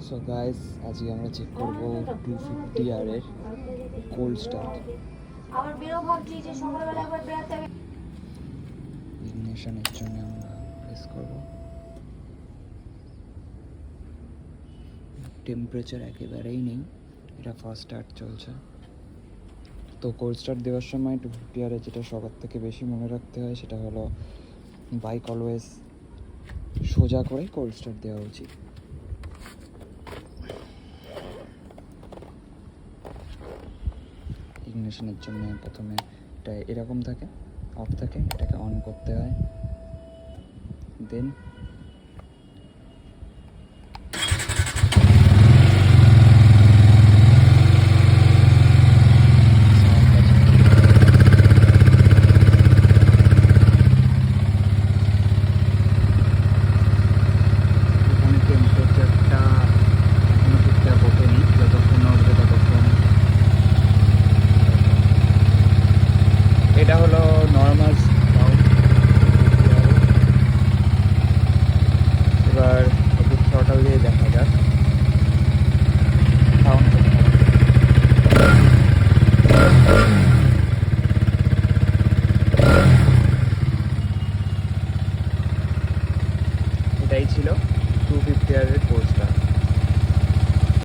So guys আজকে আমরা check করব 250 আর এর কোল্ড স্টার্ট। আবার বেরো ভাবছি যে সকালবেলা একবার বেরাতে হবে। ইগনিশনের জন্য আমরা প্রেস করব। টেম্পারেচার একেবারেই নেই, এটা ফার্স্ট স্টার্ট চলছে। তো কোল্ড স্টার্ট দেওয়ার সময় 250 আর যেটা সবার থেকে বেশি মনে রাখতে হয় সেটা হলো বাইক অলওয়েজ সোজা করে কোল্ড স্টার্ট দেওয়া উচিত। ইগনিশনের জন্য প্রথমে এটা এরকম থাকে, অফ থাকে, এটাকে অন করতে হয়, দেন এখানে টেম্পারেচারটা এখনো ঠিকঠাক ওঠেনি, যতক্ষণ উঠবে ততক্ষণ। এটা হলো